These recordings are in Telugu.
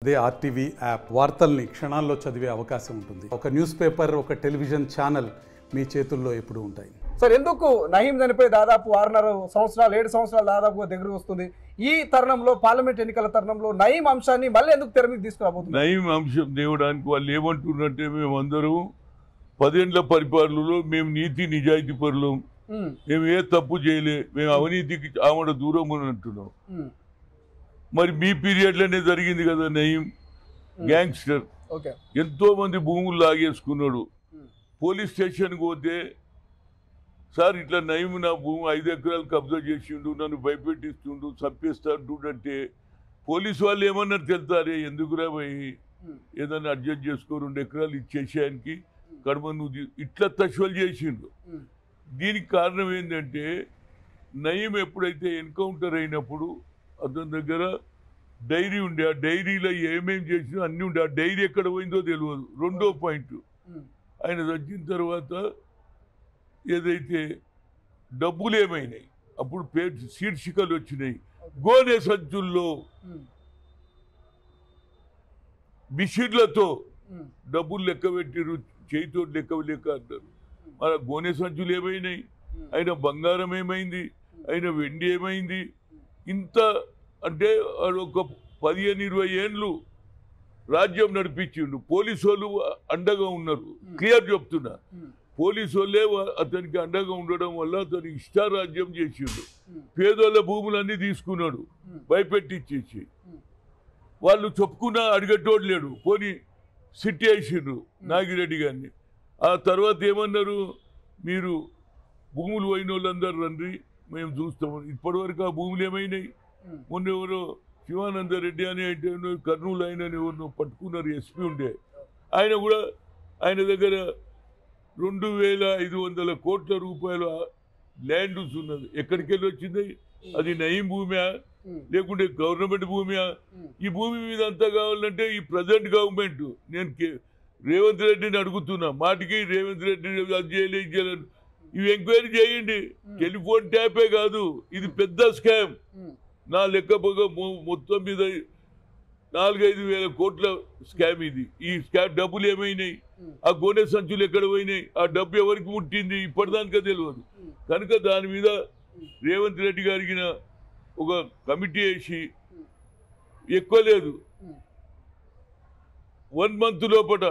అదే ఆర్టీవీ యాప్ వార్తల్ని క్షణాల్లో చదివే అవకాశం ఉంటుంది. ఒక న్యూస్ పేపర్, ఒక టెలివిజన్ ఛానల్ మీ చేతుల్లో ఎప్పుడూ ఉంటాయి. సార్, ఎందుకు నయీం చనిపోయి దాదాపు 6.5 సంవత్సరాలు 7 సంవత్సరాలు దాదాపుగా దగ్గరకు వస్తుంది. ఈ తరుణంలో పార్లమెంట్ ఎన్నికల తరుణంలో నయీం అంశాన్ని మళ్ళీ ఎందుకు తెర మీద తీసుకురాబోతుంది? నయీం అంశం తేవడానికి వాళ్ళు ఏమంటున్నట్టే మేమందరం 10 ఏళ్ల పరిపాలనలో మేము నీతి నిజాయితీ పరులం, మేము ఏ తప్పు చేయలే, మేము అవినీతికి ఆవిడ దూరం అని అంటున్నాం. మరి మీ పీరియడ్లోనే జరిగింది కదా నయీం గ్యాంగ్స్టర్, ఎంతో మంది భూములు లాగేసుకున్నాడు. పోలీస్ స్టేషన్కి పోతే సార్ ఇట్లా నయీం నా భూమి 5 ఎకరాలు కబ్జా చేసిండు, నన్ను భయపెట్టిస్తుండు, చంపేస్తాడు పోలీసు వాళ్ళు ఏమన్నా తెలుతారే, ఎందుకురా పోయి ఏదన్నా అడ్జస్ట్ చేసుకో 2 ఎకరాలు ఇచ్చేసానికి కడమ నువ్వు ఇట్లా తశ్వలు చేసిండు. దీనికి కారణం ఏంటంటే నయీం ఎప్పుడైతే ఎన్కౌంటర్ అయినప్పుడు అతని దగ్గర డైరీ ఉండే, ఆ డైరీలో ఏమేమి చేసినా అన్నీ ఉండే, ఆ డైరీ ఎక్కడ పోయిందో తెలియదు. 2వ పాయింట్, ఆయన వచ్చిన తర్వాత ఏదైతే డబ్బులు ఏమైనాయి, అప్పుడు శీర్షికలు వచ్చినాయి, గోనె సంచుల్లో మిషన్లతో డబ్బులు లెక్క పెట్టిరు, చేతితో లెక్క అంటారు. మన గోనె సంచులు ఏమైనాయి, ఆయన బంగారం ఏమైంది, ఆయన వెండి ఏమైంది, ఇంత అంటే ఒక 15-20 ఏళ్ళు రాజ్యం నడిపించిండు. పోలీసు వాళ్ళు అండగా ఉన్నారు. క్లియర్ చెప్తున్నా, పోలీసు వాళ్ళే అతనికి అండగా ఉండడం వల్ల అతనికి ఇష్టారాజ్యం చేసిండు. పేదోళ్ళ భూములన్నీ తీసుకున్నాడు, భయపెట్టించేసి. వాళ్ళు చెప్పుకున్నా అడిగేటోడు లేడు. పోనీ సిట్ వేసిండ్రు నాగిరెడ్డి గారిని. ఆ తర్వాత ఏమన్నారు, మీరు భూములు పోయిన వాళ్ళందరూ రండి మేము చూస్తాము. ఇప్పటివరకు ఆ భూములు ఏమైనాయి? మొన్న ఎవరో శివానందరెడ్డి అని కర్నూలు ఆయన ఎవరినో పట్టుకున్నారు, ఎస్పీ ఉండే. ఆయన కూడా ఆయన దగ్గర 2500 కోట్ల రూపాయల ల్యాండ్స్ ఉన్నది. ఎక్కడికి వెళ్ళి వచ్చింది? అది నయీం భూమియా లేకుంటే గవర్నమెంట్ భూమియా? ఈ భూమి మీద అంతా కావాలంటే ఈ ప్రజెంట్ గవర్నమెంట్, నేను రేవంత్ రెడ్డిని అడుగుతున్నా, మాటికి రేవంత్ రెడ్డి అది చేయలే ఇది చేయలేదు, ఇవి ఎంక్వైరీ చేయండి. టెలిఫోన్ ట్యాపే కాదు, ఇది పెద్ద స్కామ్. నా లెక్కపోగా మొత్తం మీద 4-5 వేల కోట్ల స్కామ్ ఇది. ఈ స్కామ్ డబ్బులు ఏమైనాయి, ఆ గోనె సంచులు ఎక్కడ పోయినాయి, ఆ డబ్బు ఎవరికి ముట్టింది ఇప్పటిదానికే తెలియదు. కనుక దాని మీద రేవంత్ రెడ్డి గారికి ఒక కమిటీ వేసి, ఎక్కువ లేదు 1 month లోపల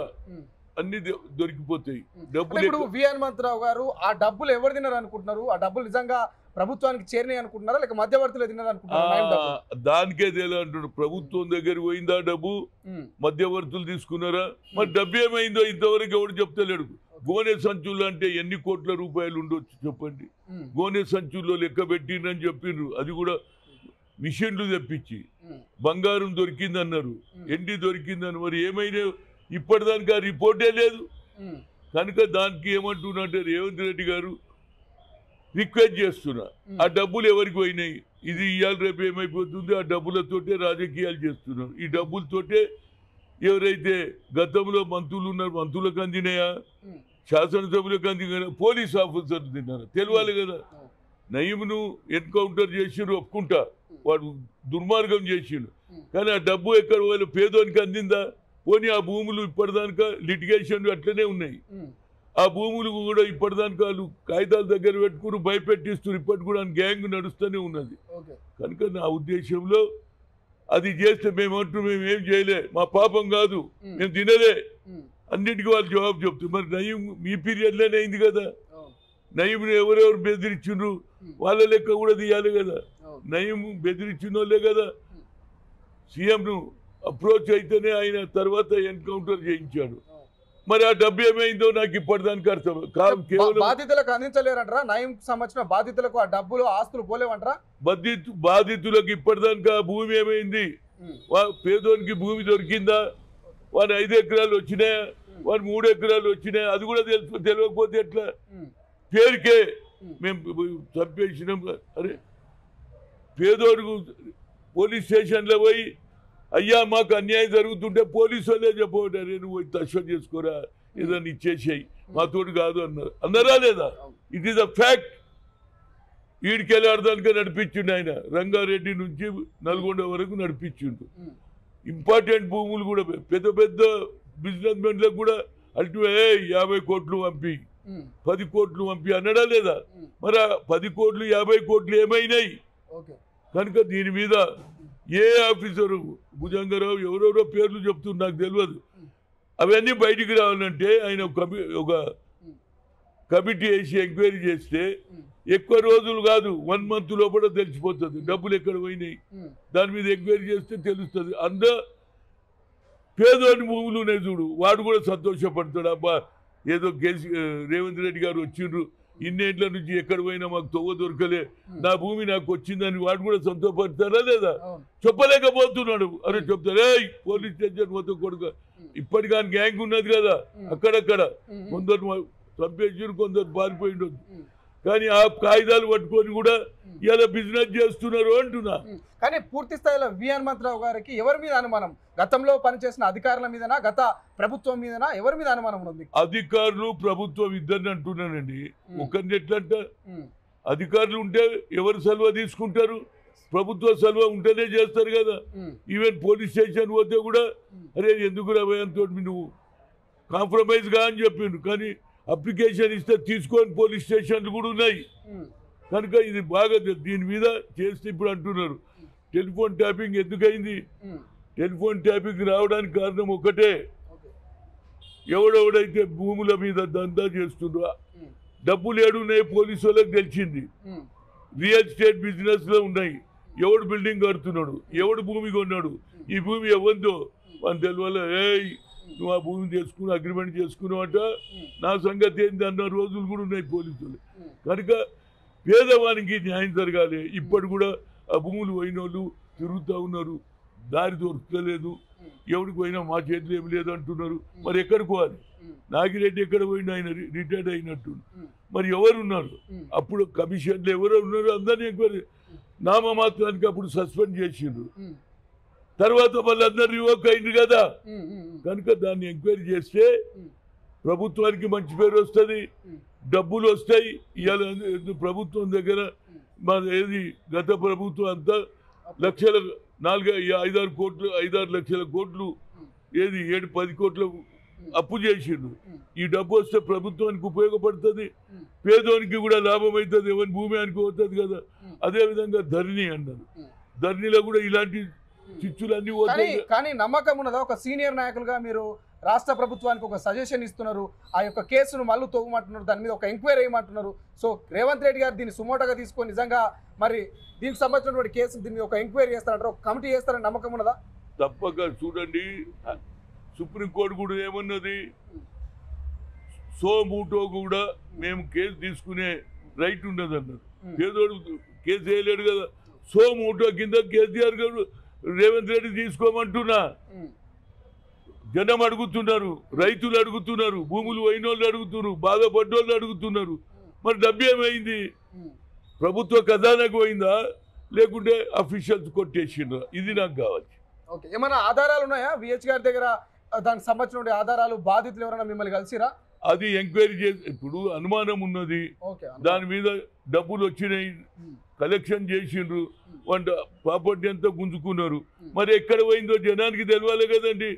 అన్ని దొరికిపోతాయి డబ్బులు. ఇప్పుడు వి హనుమంతరావు గారు ఆ డబ్బులు ఎవరు తిన్నారు అనుకుంటున్నారు? ఆ డబ్బులు నిజంగా ప్రభుత్వానికి చేరినాయి అనుకుంటున్నారా, లేక మధ్యవర్తులు తిన్నారు అనుకుంటున్నారా? దానికే తెలియదు అంటున్నాడు. ప్రభుత్వం దగ్గర పోయిందా డబ్బు, మధ్యవర్తులు తీసుకున్నారా? మరి డబ్బు ఏమైందో ఇంతవరకు ఎవరు చెప్తలేడు. గోనె సంచులు అంటే ఎన్ని కోట్ల రూపాయలు ఉండొచ్చు చెప్పండి. గోనె సంచుల్లో లెక్క పెట్టిండ్రని చెప్పిండ్రు. అది కూడా మిషన్లు తెప్పించి. బంగారం దొరికిందన్నారు, ఎండి దొరికిందని. మరి ఏమైనా ఇప్పటిదానికి ఆ రిపోర్టే లేదు. కనుక దానికి ఏమంటున్నట్టే రేవంత్ రెడ్డి గారు రిక్వెస్ట్ చేస్తున్నా, ఆ డబ్బులు ఎవరికి పోయినాయి, ఇది ఇవాళ రేపు ఏమైపోతుంది, ఆ డబ్బులతోటే రాజకీయాలు చేస్తున్నారు. ఈ డబ్బులతోటే ఎవరైతే గతంలో మంత్రులు ఉన్నారు, మంత్రులకు అందినాయా, శాసనసభ్యులకు అందినా, పోలీస్ ఆఫీసర్లు తిన్నారా? తెలియాలి కదా. నయీంను ఎన్కౌంటర్ చేసిండు, ఒప్పుకుంటా, వాడు దుర్మార్గం చేసిండు. కానీ ఆ డబ్బు ఎక్కడ వాళ్ళు పేదోనికి అందిందా? పోనీ ఆ భూములు ఇప్పటిదానిక లిటిగేషన్ అట్లనే ఉన్నాయి. ఆ భూములు కూడా ఇప్పటిదానికి వాళ్ళు కాగితాల దగ్గర పెట్టుకుని భయపెట్టిస్తున్నారు. ఇప్పటి కూడా గ్యాంగ్ నడుస్తూనే ఉన్నది. కనుక నా ఉద్దేశంలో అది చేస్తే మేము ఏం చేయలే, మా పాపం కాదు, మేము తినలే, అన్నిటికీ వాళ్ళు జవాబు చెప్తారు. మరి నయీం మీ పీరియడ్లోనే అయింది కదా. నయీంను ఎవరెవరు బెదిరించిండ్రు వాళ్ళ లెక్క కూడా తీయాలి కదా. నయీం బెదిరించిన వాళ్ళే కదా సీఎంను అప్రోచ్ అయితేనే ఆయన తర్వాత ఎన్కౌంటర్ చేయించాడు. మరి ఆ డబ్బు ఏమైందో నాకు ఇప్పటిదానికి అర్థం కేవలం బాధితులకు అందించలేరంటారా? నయీంకి సంబంధించిన బాధితులకు ఆ డబ్బులు ఆస్తులు పోలేవంటారా? బాధితులకు ఇప్పటిదానికి ఆ భూమి ఏమైంది? పేదోనికి భూమి దొరికిందా? వాడు 5 ఎకరాలు వచ్చినాయా, వాడు 3 ఎకరాలు వచ్చినాయా? అది కూడా తెలియకపోతే ఎట్లా? పేరుకే మేము చంపేసినాం. అరే పేదోడుకు పోలీస్ స్టేషన్లో పోయి, అయ్యా మాకు అన్యాయం జరుగుతుంటే పోలీసు వాళ్ళే చెప్పబడ్డారు, నువ్వు పోయి తశ్వ చేసుకోరా, ఏదన్నా ఇచ్చేసాయి, మాతోటి కాదు అన్నారా లేదా? It is a fact. ఈడికెళ్ళాడదానికే నడిపించిండు ఆయన. రంగారెడ్డి నుంచి నల్గొండ వరకు నడిపించిండు. ఇంపార్టెంట్ భూములు కూడా పెద్ద పెద్ద బిజినెస్ మెన్లకు కూడా అల్టిమేట్ 50 కోట్లు పంపి 10 కోట్లు పంపి అన్నడా లేదా? మరి 10 కోట్లు 50 కోట్లు ఏమైనాయి? కనుక దీని మీద ఏ ఆఫీసరు భుజంగరావు ఎవరెవరో పేర్లు చెప్తున్నారు, నాకు తెలియదు. అవన్నీ బయటికి రావాలంటే ఆయన ఒక కమిటీ వేసి ఎంక్వైరీ చేస్తే ఎక్కువ రోజులు కాదు, 1 మంత్ లోపల తెలిసిపోతుంది డబ్బులు ఎక్కడ పోయినాయి. దాని మీద ఎంక్వైరీ చేస్తే తెలుస్తుంది. పేదోని భూములు ఉన్నాయి చూడు, వాడు కూడా సంతోషపడతాడు. అబ్బా ఏదో రేవంత్ రెడ్డి గారు వచ్చిండ్రు, ఇన్నేళ్ల నుంచి ఎక్కడ పోయినా మాకు తొవ్వ దొరకలే, నా భూమి నాకు వచ్చిందని వాడు కూడా సంతోషపడతారా లేదా? చెప్పలేకపోతున్నాడు. అరే చెప్తారే పోలీస్ స్టేషన్ మొత్తం కొడుకు. ఇప్పటికాని గ్యాంగ్ ఉన్నది కదా అక్కడక్కడ, కొందరు చంపేసి కొందరు పారిపోయిండు. కానీ ఆ కాగితాలు పట్టుకొని కూడా ఇలా బిజినెస్ చేస్తున్నారు అంటున్నా. కానీ పూర్తి స్థాయిలో వి హనుమంతరావు గారికి ఎవరి మీద అనుమానం? గతంలో పనిచేసిన అధికారుల మీదనా, గత ప్రభుత్వం మీదనా, ఎవరి మీద అనుమానం ఉంది? అధికారులు ప్రభుత్వం ఇద్దరిని అంటున్నానండి. ఒకరిని ఎట్లంట, అధికారులు ఉంటే ఎవరు సెలవు తీసుకుంటారు? ప్రభుత్వ సెలవు ఉంటేనే చేస్తారు కదా. ఈవెన్ పోలీస్ స్టేషన్ పోతే కూడా అరే ఎందుకు రాబోయంతో నువ్వు కాంప్రమైజ్ గా అని చెప్పిండు. కానీ అప్లికేషన్ ఇస్తే తీసుకొని పోలీస్ స్టేషన్లు కూడా ఉన్నాయి. కనుక ఇది బాగా దీని మీద చేస్తే ఇప్పుడు అంటున్నారు టెలిఫోన్ ట్యాపింగ్ ఎందుకైంది? టెలిఫోన్ ట్యాపింగ్ రావడానికి కారణం ఒకటే, ఎవడెవడైతే భూముల మీద దందా చేస్తుండ్రో డబ్బులు ఏడున్నాయి పోలీసు వాళ్ళకి తెలిసింది. రియల్ ఎస్టేట్ బిజినెస్ లో ఉన్నాయి. ఎవడు బిల్డింగ్ కడుతున్నాడు, ఎవడు భూమి కొన్నాడు, ఈ భూమి ఎవరిదో అని తెలియాలి. నువ్వు ఆ భూమి చేసుకుని అగ్రిమెంట్ చేసుకున్నావట, నా సంగతి ఏంటి అన్న రోజులు కూడా ఉన్నాయి పోలీసులు. కనుక పేదవానికి న్యాయం జరగాలి. ఇప్పటి కూడా ఆ భూములు పోయిన వాళ్ళు తిరుగుతూ ఉన్నారు, దారి దొరకలేదు. ఎవరికి పోయినా మా చేతిలో ఏమి లేదు అంటున్నారు. మరి ఎక్కడికి పోవాలి? నాగిరెడ్డి ఎక్కడ పోయినా ఆయన రిటైర్డ్ అయినట్టు. మరి ఎవరు ఉన్నారు? అప్పుడు కమిషన్లు ఎవరో ఉన్నారు, అందరినీ ఎంక్వైరీ నామమాత్రానికి అప్పుడు సస్పెండ్ చేసిండ్రు. తర్వాత మళ్ళీ అందరు రివోక్ అయింది కదా. కనుక దాన్ని ఎంక్వైరీ చేస్తే ప్రభుత్వానికి మంచి పేరు వస్తుంది, డబ్బులు వస్తాయి. ఇవాళ ప్రభుత్వం దగ్గర ఏది గత ప్రభుత్వం అంతా లక్షల 5-6 లక్షల కోట్లు ఏది 7-10 కోట్ల అప్పు చేసిండు. ఈ డబ్బు వస్తే ప్రభుత్వానికి ఉపయోగపడుతుంది, పేదోనికి కూడా లాభం అవుతుంది, ఎవరి భూమి అనుకోవద్దు కదా. అదేవిధంగా ధరణి అన్నారు, ధరణిలో కూడా ఇలాంటి చిచ్చులన్నీ పోతాయి. కానీ నమ్మకం ఉన్నదా? ఒక సీనియర్ నాయకులుగా మీరు రాష్ట్ర ప్రభుత్వానికి ఒక సజెషన్ ఇస్తున్నారు, ఆ యొక్క కేసును మళ్ళీ తోగమంటున్నారు, దాని మీద ఒక ఎంక్వైరీ వేయమంటున్నారు. సో రేవంత్ రెడ్డి గారు దీన్ని సుమోటగా తీసుకొని నిజంగా మరి దీనికి సంబంధించినటువంటి కేసు దీన్ని ఒక ఎంక్వైరీ చేస్తారంటారు, ఒక కమిటీ చేస్తారని నమ్మకం ఉన్నదా? తప్పక చూడండి, సుప్రీంకోర్టు కూడా ఏమన్నది, సో మూటో కూడా మేము కేసు తీసుకునే రైట్ ఉండదు అన్నారు. పేదోడు కేసు వేయలేడు కదా. సో మూటో కింద కేసీఆర్ గారు రేవంత్ రెడ్డి తీసుకోమంటున్నా. జనం అడుగుతున్నారు, రైతులు అడుగుతున్నారు, భూములు పోయినోళ్ళు అడుగుతున్నారు, బాధపడ్డోళ్ళు అడుగుతున్నారు. మరి డబ్బు ఏమైంది? ప్రభుత్వ ఖజానాకు పోయిందా లేకుంటే అఫీషియల్స్ కొట్టేసిండ్రా? ఇది నాకు కావాలి. ఓకే, ఏమైనా ఆధారాలు ఉన్నాయా విహెచ్ గారి దగ్గర? దానికి సంబంధించిన ఆధారాలు, బాధితులు ఎవరైనా మిమ్మల్ని కలిసిరా? అది ఎంక్వైరీ చేసి ఇప్పుడు అనుమానం ఉన్నది, దాని మీద డబ్బులు వచ్చినాయి, కలెక్షన్ చేసిండ్రు, వంట ప్రాపర్టీ అంతా గుంజుకున్నారు. మరి ఎక్కడ పోయిందో జనానికి తెలియాలి కదండి.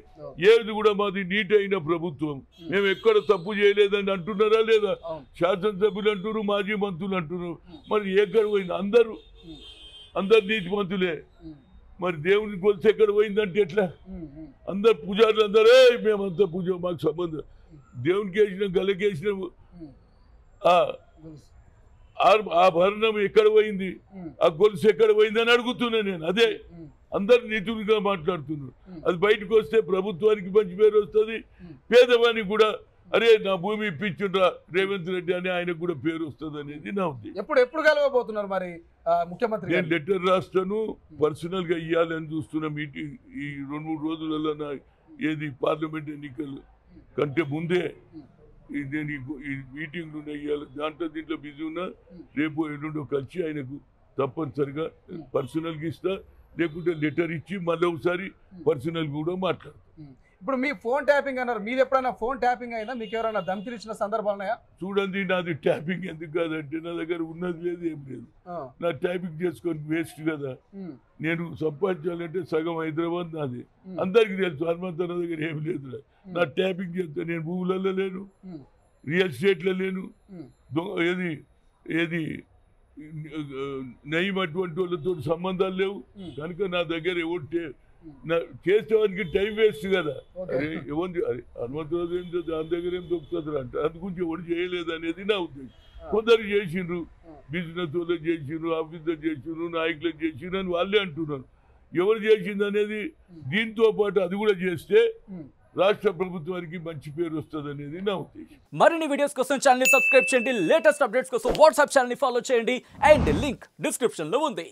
ఏది కూడా మాది నీట్ అయిన ప్రభుత్వం, మేము ఎక్కడ తప్పు చేయలేదని అంటున్నారా లేదా? శాసనసభ్యులు అంటున్నారు, మాజీ మంత్రులు అంటున్నారు. మరి ఎక్కడ పోయింది? అందరు నీతి మంత్రులే. మరి దేవుని కొలిసి ఎక్కడ పోయిందంటే ఎట్లా? అందరు పూజారులు అందరూ మేమంతా పూజ, మాకు సంబంధం. దేవునికి వేసిన గలకేసిన ఆభరణం ఎక్కడ పోయింది, ఆ గొలుసు ఎక్కడ పోయింది అని అడుగుతున్నా నేను. అదే అందరు నీతులుగా మాట్లాడుతున్నారు. అది బయటకు వస్తే ప్రభుత్వానికి మంచి పేరు వస్తుంది, పేదవానికి కూడా అరే నా భూమి ఇప్పించుండ్రా రేవంత్ రెడ్డి అని ఆయనకు కూడా పేరు వస్తుంది అనేది నా ఉద్దేశం. ఎప్పుడు కలవబోతున్నారు మరి ముఖ్యమంత్రి? నేను లెటర్ రాస్తాను, పర్సనల్ గా ఇవ్వాలని చూస్తున్న మీటింగ్ ఈ 2-3 రోజులలో. ఏది పార్లమెంట్ ఎన్నికలు కంటే ముందే నేను ఈ మీటింగ్లు ఇవ్వాలి. దీంట్లో బిజీ ఉన్నా, రేపు ఎల్లుండో కలిసి ఆయనకు తప్పనిసరిగా పర్సనల్గా ఇస్తా, లేకుంటే లెటర్ ఇచ్చి మళ్ళీ ఒకసారి పర్సనల్ కూడా మాట్లాడతాను. ఇప్పుడు మీ ఫోన్ ట్యాపింగ్ అన్నారు, మీది ఎప్పుడైనా ఫోన్ ట్యాపింగ్ అయిందా? మీకు ఎవరైనా ధమ్కిలు ఇచ్చిన సందర్భాలు ఉన్నాయా? చూడండి, నాది ట్యాపింగ్ ఎందుకు కాదంటే నా దగ్గర ఉన్నది లేదు, ఏం లేదు. నా ట్యాపింగ్ చేసుకొని వేస్ట్ కదా. నేను సంపాదించాలంటే సగం హైదరాబాద్ నాది, అందరికి తెలుసు. హనుమంతన్న దగ్గర ఏం లేదు. నా ట్యాపింగ్ చేస్తా. నేను భూములలో లేను, రియల్ ఎస్టేట్లో లేను, ఏది ఏది నయం అటువంటి వాళ్ళతో సంబంధాలు లేవు. కనుక నా దగ్గర ఎవరు చేసేవానికి టైం వేస్ట్ కదా. అరే ఎవరు అరే హనుమంతరాజు ఏం దాని దగ్గర ఏం దొరుకుతుంది అంటే అందుగురించి ఎవరు చేయలేదు అనేది నా ఉద్దేశం. కొందరు చేసిండ్రు, బిజినెస్ వాళ్ళు చేసిండ్రు, ఆఫీసర్ చేసిండ్రు, నాయకులకు చేసిండ్రు అని వాళ్ళే అంటున్నారు. ఎవరు చేసింది అనేది దీంతో పాటు అది కూడా చేస్తే రాష్ట్ర ప్రభుత్వానికి మంచి పేరు వస్తుంది అనేది నా ఉద్దేశం. మరిన్ని వీడియోస్ కోసం ఛానల్ ని సబ్స్క్రైబ్ చేయండి, లేటెస్ట్ అప్డేట్స్ కోసం వాట్సాప్ ఛానల్ ని ఫాలో చేయండి, అండ్ లింక్ డిస్క్రిప్షన్ లో ఉంది.